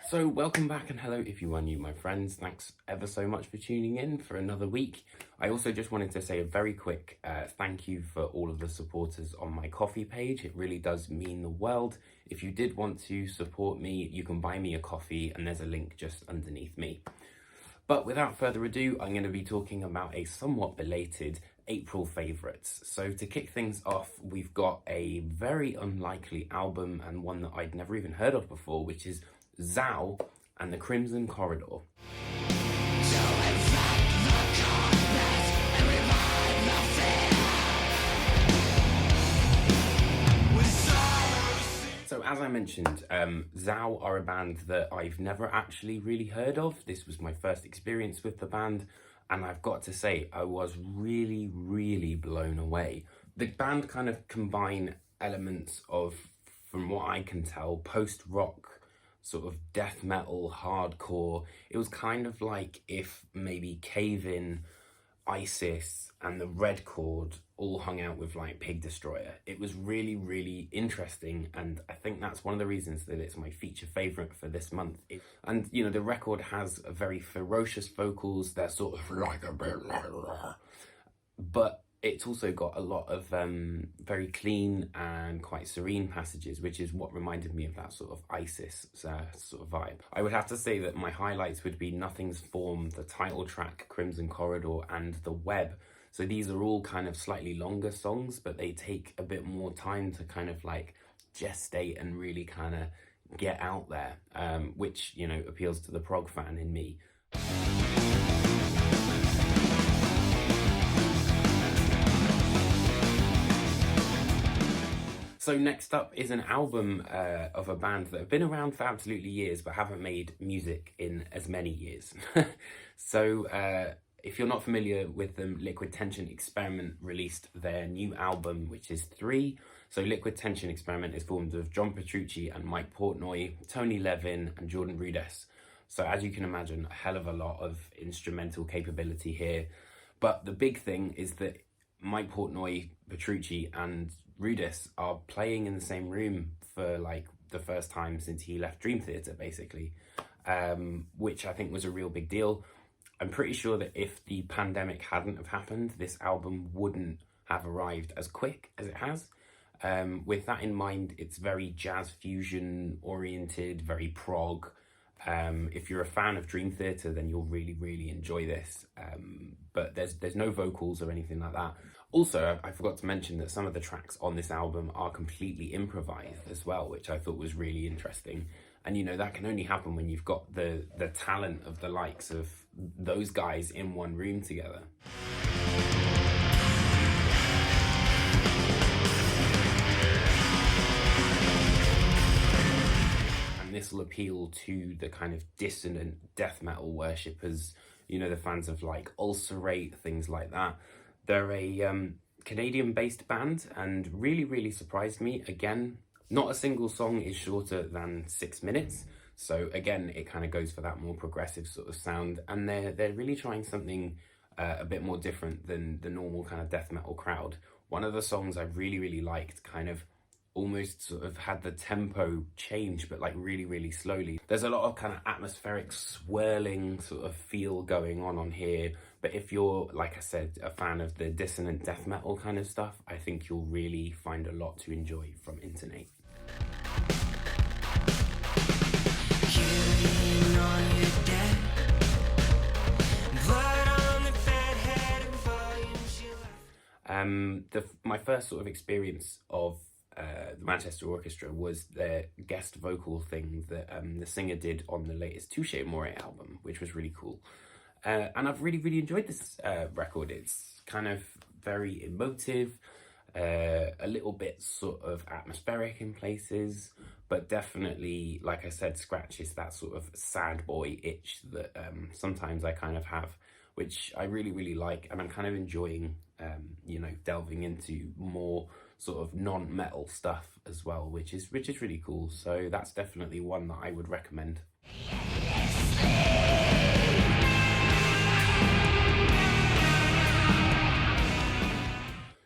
So welcome back and hello if you are new, my friends. Thanks ever so much for tuning in for another week. I also just wanted to say a very quick thank you for all of the supporters on my coffee page. It really does mean the world. If you did want to support me, you can buy me a coffee and there's a link just underneath me. But without further ado, I'm going to be talking about a somewhat belated April favourites. So to kick things off, we've got a very unlikely album and one that I'd never even heard of before, which is Zao and the Crimson Corridor. So as I mentioned, Zao are a band that I've never actually really heard of. This was my first experience with the band, and I've got to say, I was really blown away. The band kind of combine elements of, from what I can tell, post-rock, sort of death metal, hardcore. It was kind of like if maybe Cave In, Isis and the Red Chord all hung out with like Pig Destroyer. It was really interesting, and I think that's one of the reasons that it's my feature favourite for this month. And you know, the record has a very ferocious vocals. They're sort of like a bit like that, but it's also got a lot of very clean and quite serene passages, which is what reminded me of that sort of Isis sort of vibe. I would have to say that my highlights would be Nothing's Form, the title track, Crimson Corridor, and The Web. So these are all kind of slightly longer songs, but they take a bit more time to kind of like gestate and really kind of get out there, which, you know, appeals to the prog fan in me. So next up is an album of a band that have been around for absolutely years but haven't made music in as many years. So if you're not familiar with them, Liquid Tension Experiment released their new album, which is 3. So Liquid Tension Experiment is formed of John Petrucci and Mike Portnoy, Tony Levin and Jordan Rudess. So as you can imagine, a hell of a lot of instrumental capability here. But the big thing is that Mike Portnoy, Petrucci and Rudess are playing in the same room for like the first time since he left Dream Theater, basically, which I think was a real big deal. I'm pretty sure that if the pandemic hadn't have happened, this album wouldn't have arrived as quick as it has. With that in mind, it's very jazz fusion oriented, very prog. If you're a fan of Dream Theater, then you'll really enjoy this. But there's no vocals or anything like that. Also, I forgot to mention that some of the tracks on this album are completely improvised as well, which I thought was really interesting. And you know, that can only happen when you've got the talent of the likes of those guys in one room together. This will appeal to the kind of dissonant death metal worshippers, you know, the fans of like Ulcerate, things like that. They're a Canadian-based band and really surprised me. Again, not a single song is shorter than 6 minutes. So again, it kind of goes for that more progressive sort of sound. And they're really trying something a bit more different than the normal kind of death metal crowd. One of the songs I really liked kind of almost sort of had the tempo change, but like really slowly. There's a lot of kind of atmospheric swirling sort of feel going on here. But if you're, like I said, a fan of the dissonant death metal kind of stuff, I think you'll really find a lot to enjoy from Internate. My first sort of experience of the Manchester Orchestra was their guest vocal thing that the singer did on the latest Touche Amore album, which was really cool. And I've really enjoyed this record. It's kind of very emotive, a little bit sort of atmospheric in places, but definitely, like I said, scratches that sort of sad boy itch that sometimes I kind of have, which I really like, and I'm kind of enjoying, you know, delving into more sort of non-metal stuff as well, which is really cool. So that's definitely one that I would recommend.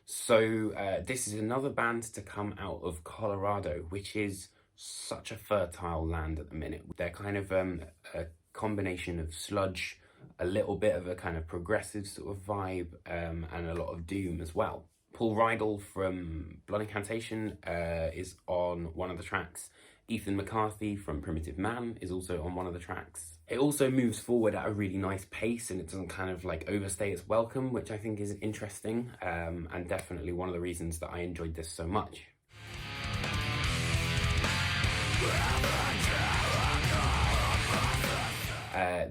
So this is another band to come out of Colorado, which is such a fertile land at the minute. They're kind of a combination of sludge, a little bit of a kind of progressive sort of vibe, and a lot of doom as well. Paul Rydell from Blood Incantation is on one of the tracks. Ethan McCarthy from Primitive Man is also on one of the tracks. It also moves forward at a really nice pace, and it doesn't kind of like overstay its welcome, which I think is interesting, and definitely one of the reasons that I enjoyed this so much.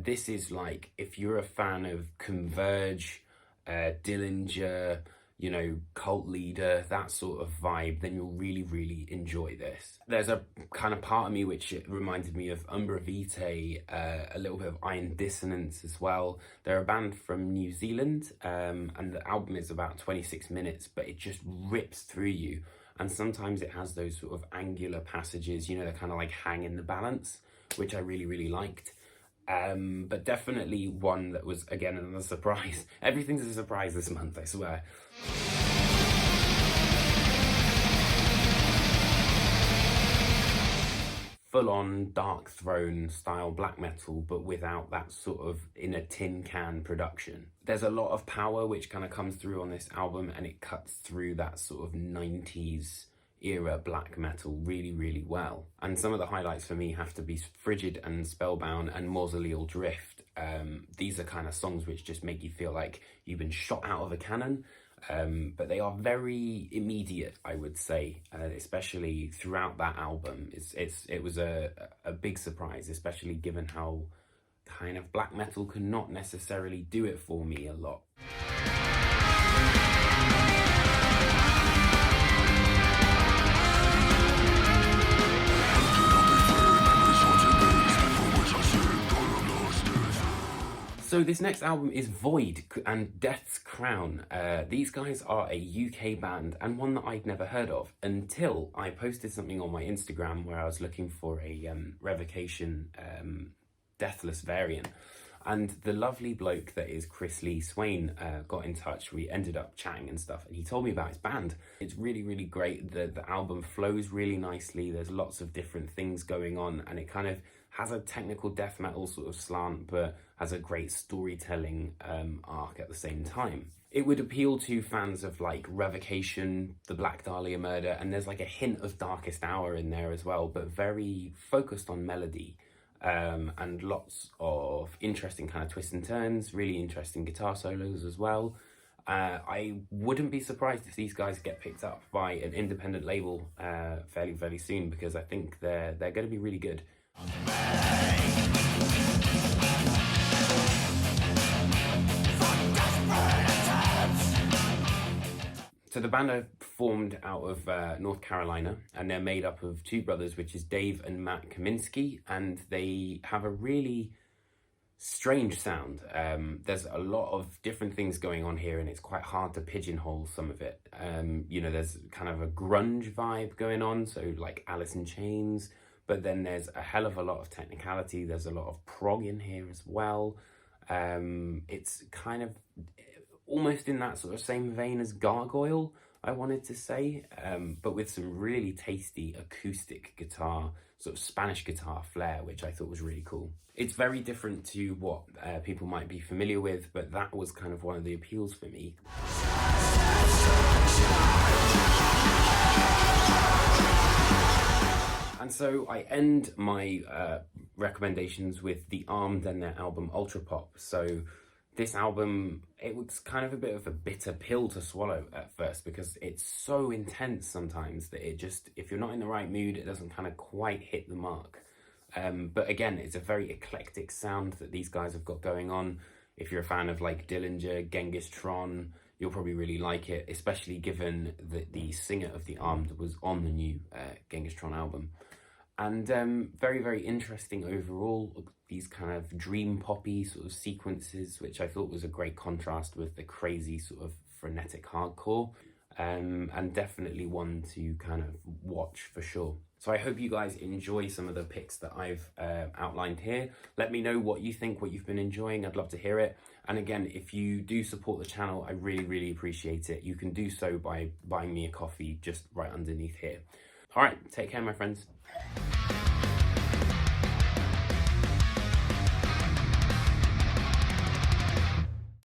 This is like, if you're a fan of Converge, Dillinger, you know, Cult Leader, that sort of vibe, then you'll really, really enjoy this. There's a kind of part of me which reminded me of Umbra Vitae, a little bit of Iron Dissonance as well. They're a band from New Zealand, and the album is about 26 minutes, but it just rips through you. And sometimes it has those sort of angular passages, you know, that kind of like hang in the balance, which I really, really liked. But definitely one that was, again, another surprise. Everything's a surprise this month, I swear. Full-on Dark Throne style black metal, but without that sort of in a tin can production. There's a lot of power which kind of comes through on this album, and it cuts through that sort of 90s era black metal really, really well. And some of the highlights for me have to be Frigid and Spellbound and Mausoleal Drift. These are kind of songs which just make you feel like you've been shot out of a cannon. But they are very immediate, I would say, especially throughout that album. It was a big surprise, especially given how kind of black metal can not necessarily do it for me a lot. So this next album is Voyd and Death's Crown. These guys are a UK band, and one that I'd never heard of until I posted something on my Instagram where I was looking for a Revocation Deathless variant. And the lovely bloke that is Chris Lee Swain got in touch. We ended up chatting and stuff, and he told me about his band. It's really, really great. The album flows really nicely. There's lots of different things going on, and it kind of has a technical death metal sort of slant, but has a great storytelling arc at the same time. It would appeal to fans of like Revocation, the Black Dahlia Murder, and there's like a hint of Darkest Hour in there as well, but very focused on melody. And lots of interesting kind of twists and turns, really interesting guitar solos as well. I wouldn't be surprised if these guys get picked up by an independent label fairly, fairly soon, because I think they're going to be really good. So the band are formed out of North Carolina, and they're made up of two brothers, which is Dave and Matt Kaminsky, and they have a really strange sound. There's a lot of different things going on here, and it's quite hard to pigeonhole some of it. You know, there's kind of a grunge vibe going on, so like Alice in Chains, but then there's a hell of a lot of technicality. There's a lot of prog in here as well. It's kind of almost in that sort of same vein as Gargoyle, I wanted to say, but with some really tasty acoustic guitar, sort of Spanish guitar flair, which I thought was really cool. It's very different to what people might be familiar with, but that was kind of one of the appeals for me. And so I end my recommendations with The Armed and their album Ultra Pop. So this album, it was kind of a bit of a bitter pill to swallow at first, because it's so intense sometimes that it just, if you're not in the right mood, it doesn't kind of quite hit the mark. But again, it's a very eclectic sound that these guys have got going on. If you're a fan of like Dillinger, Genghis Tron, you'll probably really like it, especially given that the singer of The Armed was on the new Genghis Tron album. And very, very interesting overall, these kind of dream poppy sort of sequences, which I thought was a great contrast with the crazy sort of frenetic hardcore, and definitely one to kind of watch for sure. So I hope you guys enjoy some of the picks that I've outlined here. Let me know what you think, what you've been enjoying. I'd love to hear it. And again, if you do support the channel, I really, really appreciate it. You can do so by buying me a coffee just right underneath here. All right, take care, my friends.